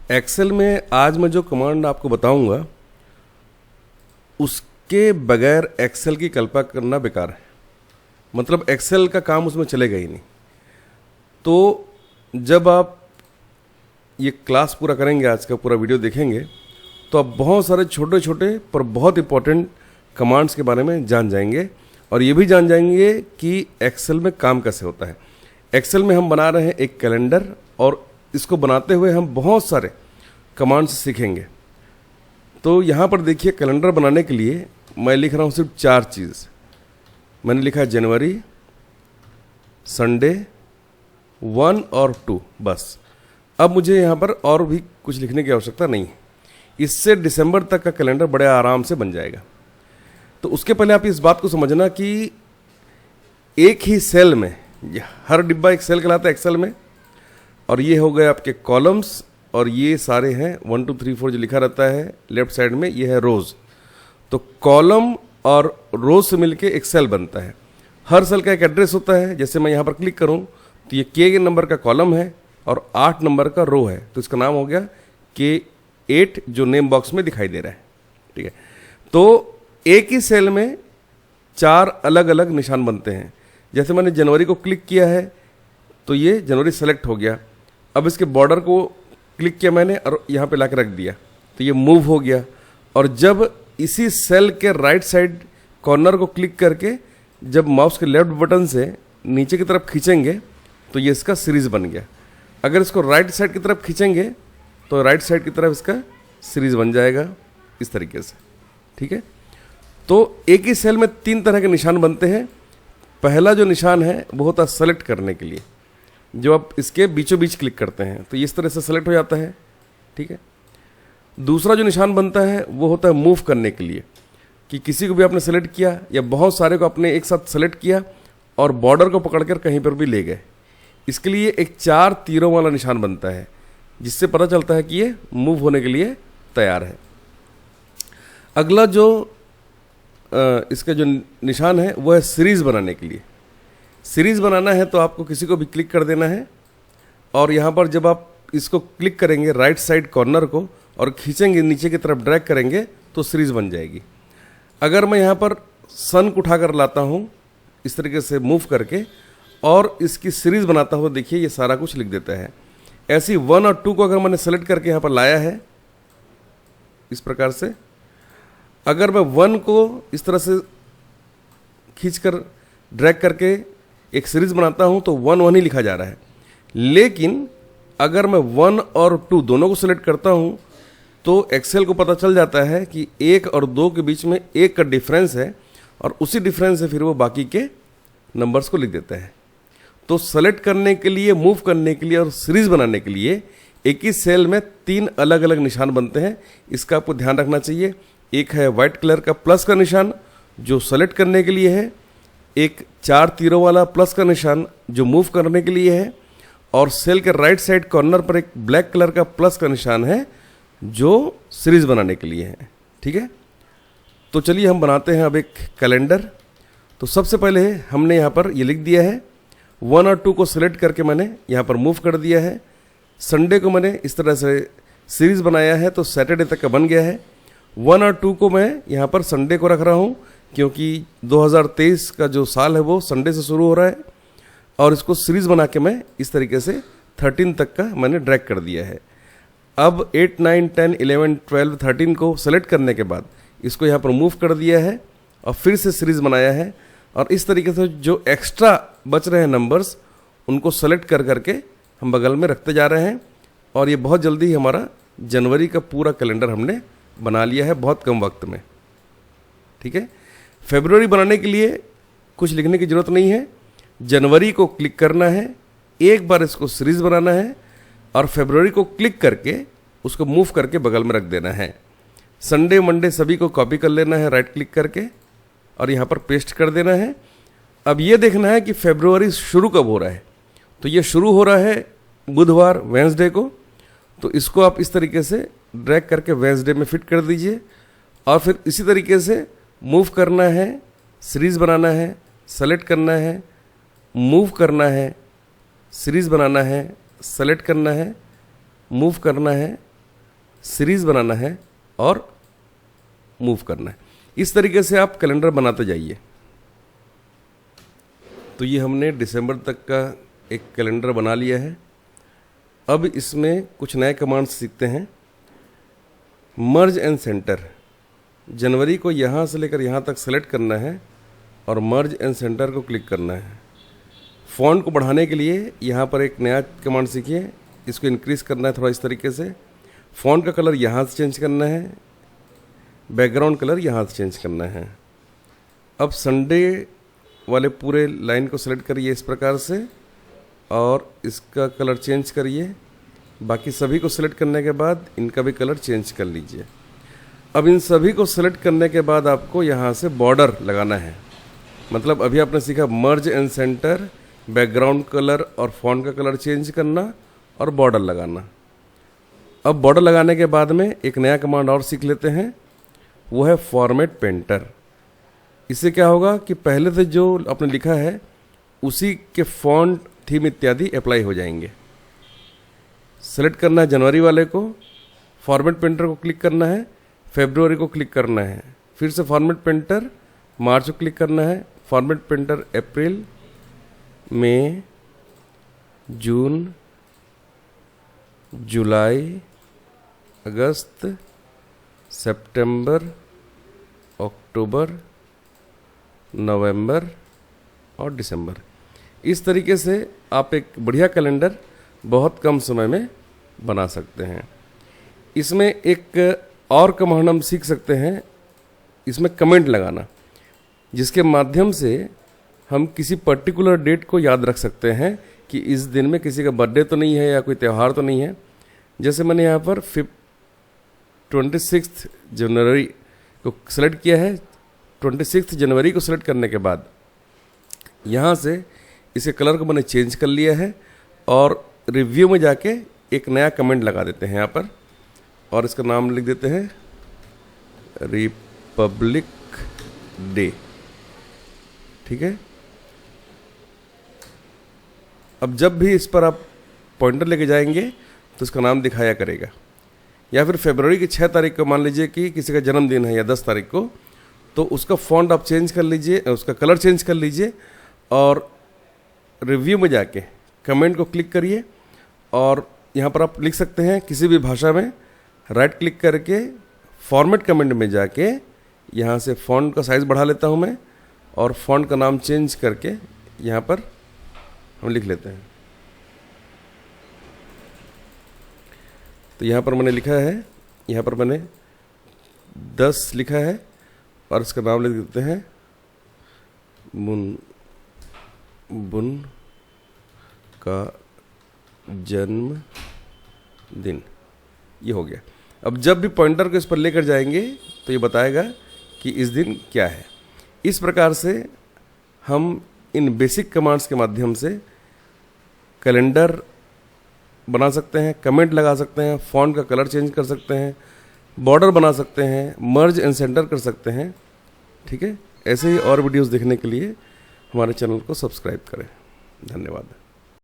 Excel में आज मैं जो कमांड आपको बताऊंगा उसके बगैर एक्सेल की कल्पना करना बेकार है। मतलब एक्सेल का काम उसमें चलेगा ही नहीं। तो जब आप ये क्लास पूरा करेंगे, आज का पूरा वीडियो देखेंगे, तो आप बहुत सारे छोटे छोटे पर बहुत इंपॉर्टेंट कमांड्स के बारे में जान जाएंगे और ये भी जान जाएंगे कि एक्सेल में काम कैसे होता है। एक्सेल में हम बना रहे हैं एक कैलेंडर और इसको बनाते हुए हम बहुत सारे कमांड्स सीखेंगे। तो यहाँ पर देखिए, कैलेंडर बनाने के लिए मैं लिख रहा हूँ सिर्फ 4 चीज़। मैंने लिखा है जनवरी, संडे, 1 और 2, बस। अब मुझे यहाँ पर और भी कुछ लिखने की आवश्यकता नहीं है। इससे दिसंबर तक का कैलेंडर बड़े आराम से बन जाएगा। तो उसके पहले आप इस बात को समझना कि एक ही सेल में, हर डिब्बा एक सेल कहलाता है एक्सेल में, और ये हो गए आपके कॉलम्स और ये सारे हैं 1 2 3 4 जो लिखा रहता है लेफ्ट साइड में, ये है रोज। तो कॉलम और रोज से मिलके एक सेल बनता है। हर सेल का एक एड्रेस होता है। जैसे मैं यहाँ पर क्लिक करूँ तो ये के नंबर का कॉलम है और 8 नंबर का रो है, तो इसका नाम हो गया K8 जो नेम बॉक्स में दिखाई दे रहा है। ठीक है, तो एक ही सेल में 4 अलग अलग निशान बनते हैं। जैसे मैंने जनवरी को क्लिक किया है तो ये जनवरी सेलेक्ट हो गया। अब इसके बॉर्डर को क्लिक किया मैंने और यहाँ पे ला के रख दिया तो ये मूव हो गया। और जब इसी सेल के राइट साइड कॉर्नर को क्लिक करके जब माउस के लेफ्ट बटन से नीचे की तरफ खींचेंगे तो ये इसका सीरीज बन गया। अगर इसको राइट साइड की तरफ खींचेंगे तो राइट साइड की तरफ इसका सीरीज बन जाएगा इस तरीके से। ठीक है, तो एक ही सेल में 3 तरह के निशान बनते हैं। पहला जो निशान है वो होता है सेलेक्ट करने के लिए। जो आप इसके बीचों बीच क्लिक करते हैं तो इस तरह से सेलेक्ट हो जाता है। ठीक है, दूसरा जो निशान बनता है वो होता है मूव करने के लिए, कि किसी को भी आपने सेलेक्ट किया या बहुत सारे को आपने एक साथ सेलेक्ट किया और बॉर्डर को पकड़कर कहीं पर भी ले गए। इसके लिए एक 4 तीरों वाला निशान बनता है जिससे पता चलता है कि ये मूव होने के लिए तैयार है। अगला जो इसका जो निशान है वो है सीरीज बनाने के लिए। सीरीज बनाना है तो आपको किसी को भी क्लिक कर देना है और यहाँ पर जब आप इसको क्लिक करेंगे राइट साइड कॉर्नर को और खींचेंगे नीचे की तरफ ड्रैग करेंगे तो सीरीज बन जाएगी। अगर मैं यहाँ पर सन को उठाकर लाता हूँ इस तरीके से मूव करके और इसकी सीरीज बनाता हूँ, देखिए ये सारा कुछ लिख देता है। ऐसी 1 और 2 को अगर मैंने सेलेक्ट करके यहाँ पर लाया है इस प्रकार से, अगर मैं 1 को इस तरह से खींचकर ड्रैग करके एक सीरीज बनाता हूं तो 1 1 ही लिखा जा रहा है। लेकिन अगर मैं 1 और 2 दोनों को सिलेक्ट करता हूं तो एक्सेल को पता चल जाता है कि 1 और 2 के बीच में 1 का डिफरेंस है और उसी डिफरेंस से फिर वो बाकी के नंबर्स को लिख देता है। तो सेलेक्ट करने के लिए, मूव करने के लिए और सीरीज बनाने के लिए एक ही सेल में 3 अलग अलग निशान बनते हैं। इसका आपको ध्यान रखना चाहिए। एक है व्हाइट कलर का प्लस का निशान जो सेलेक्ट करने के लिए है, एक 4 तीरों वाला प्लस का निशान जो मूव करने के लिए है, और सेल के राइट साइड कॉर्नर पर एक ब्लैक कलर का प्लस का निशान है जो सीरीज बनाने के लिए है। ठीक है, तो चलिए हम बनाते हैं अब एक कैलेंडर। तो सबसे पहले हमने यहाँ पर ये लिख दिया है, 1 और 2 को सिलेक्ट करके मैंने यहाँ पर मूव कर दिया है। संडे को मैंने इस तरह से सीरीज बनाया है तो सैटरडे तक का बन गया है। 1 और 2 को मैं यहाँ पर संडे को रख रहा हूँ क्योंकि 2023 का जो साल है वो संडे से शुरू हो रहा है, और इसको सीरीज बना के मैं इस तरीके से 13 तक का मैंने ड्रैग कर दिया है। अब 8 9 10 11 12 13 को सेलेक्ट करने के बाद इसको यहाँ पर मूव कर दिया है और फिर से सीरीज बनाया है, और इस तरीके से जो एक्स्ट्रा बच रहे हैं नंबर्स उनको सेलेक्ट कर करके हम बगल में रखते जा रहे हैं। और ये बहुत जल्दी ही हमारा जनवरी का पूरा कैलेंडर हमने बना लिया है बहुत कम वक्त में। ठीक है, फरवरी बनाने के लिए कुछ लिखने की ज़रूरत नहीं है। जनवरी को क्लिक करना है, एक बार इसको सीरीज बनाना है और फरवरी को क्लिक करके उसको मूव करके बगल में रख देना है। संडे मंडे सभी को कॉपी कर लेना है राइट क्लिक करके और यहाँ पर पेस्ट कर देना है। अब ये देखना है कि फरवरी शुरू कब हो रहा है। तो ये शुरू हो रहा है बुधवार वेंसडे को, तो इसको आप इस तरीके से ड्रैग करके वेंसडे में फिट कर दीजिए और फिर इसी तरीके से मूव करना है, सीरीज बनाना है, सेलेक्ट करना है, मूव करना है, सीरीज बनाना है, सेलेक्ट करना है, मूव करना है, सीरीज बनाना है और मूव करना है। इस तरीके से आप कैलेंडर बनाते जाइए। तो ये हमने दिसंबर तक का एक कैलेंडर बना लिया है। अब इसमें कुछ नए कमांड्स सीखते हैं। मर्ज एंड सेंटर, जनवरी को यहाँ से लेकर यहाँ तक सेलेक्ट करना है और मर्ज एंड सेंटर को क्लिक करना है। फ़ॉन्ट को बढ़ाने के लिए यहाँ पर एक नया कमांड सीखिए, इसको इंक्रीज़ करना है थोड़ा इस तरीके से। फ़ॉन्ट का कलर यहाँ से चेंज करना है, बैकग्राउंड कलर यहाँ से चेंज करना है। अब संडे वाले पूरे लाइन को सेलेक्ट करिए इस प्रकार से और इसका कलर चेंज करिए। बाकी सभी को सिलेक्ट करने के बाद इनका भी कलर चेंज कर लीजिए। अब इन सभी को सिलेक्ट करने के बाद आपको यहाँ से बॉर्डर लगाना है। मतलब अभी आपने सीखा मर्ज एंड सेंटर, बैकग्राउंड कलर और फॉन्ट का कलर चेंज करना और बॉर्डर लगाना। अब बॉर्डर लगाने के बाद में एक नया कमांड और सीख लेते हैं, वो है फॉर्मेट पेंटर। इससे क्या होगा कि पहले से जो आपने लिखा है उसी के फॉन्ट, थीम इत्यादि अप्लाई हो जाएंगे। सेलेक्ट करना है जनवरी वाले को, फॉर्मेट पेंटर को क्लिक करना है, फरवरी को क्लिक करना है, फिर से फॉर्मेट पेंटर, मार्च को क्लिक करना है, फॉर्मेट पेंटर अप्रैल, मई, जून, जुलाई, अगस्त, सितंबर, अक्टूबर, नवंबर और दिसंबर। इस तरीके से आप एक बढ़िया कैलेंडर बहुत कम समय में बना सकते हैं। इसमें एक और कमांड हम सीख सकते हैं, इसमें कमेंट लगाना, जिसके माध्यम से हम किसी पर्टिकुलर डेट को याद रख सकते हैं कि इस दिन में किसी का बर्थडे तो नहीं है या कोई त्यौहार तो नहीं है। जैसे मैंने यहाँ पर 26 जनवरी को सिलेक्ट किया है। 26 जनवरी को सिलेक्ट करने के बाद यहाँ से इसके कलर को मैंने चेंज कर लिया है और रिव्यू में जाके एक नया कमेंट लगा देते हैं यहाँ पर और इसका नाम लिख देते हैं रिपब्लिक डे। ठीक है। अब जब भी इस पर आप पॉइंटर लेके जाएंगे तो इसका नाम दिखाया करेगा। या फिर फरवरी की 6 तारीख को मान लीजिए कि किसी का जन्मदिन है या 10 तारीख को, तो उसका फॉन्ट आप चेंज कर लीजिए, उसका कलर चेंज कर लीजिए और रिव्यू में जाके कमेंट को क्लिक करिए और यहाँ पर आप लिख सकते हैं किसी भी भाषा में। राइट क्लिक करके फॉर्मेट कमेंट में जाके यहाँ से फॉन्ट का साइज़ बढ़ा लेता हूँ मैं और फॉन्ट का नाम चेंज करके यहाँ पर हम लिख लेते हैं। तो यहाँ पर मैंने लिखा है, यहाँ पर मैंने 10 लिखा है और इसका नाम लिख देते हैं बुन का जन्मदिन। ये हो गया। अब जब भी पॉइंटर को इस पर लेकर जाएंगे तो ये बताएगा कि इस दिन क्या है। इस प्रकार से हम इन बेसिक कमांड्स के माध्यम से कैलेंडर बना सकते हैं, कमेंट लगा सकते हैं, फॉन्ट का कलर चेंज कर सकते हैं, बॉर्डर बना सकते हैं, मर्ज एंड सेंटर कर सकते हैं। ठीक है। ऐसे ही और वीडियोस देखने के लिए हमारे चैनल को सब्सक्राइब करें। धन्यवाद।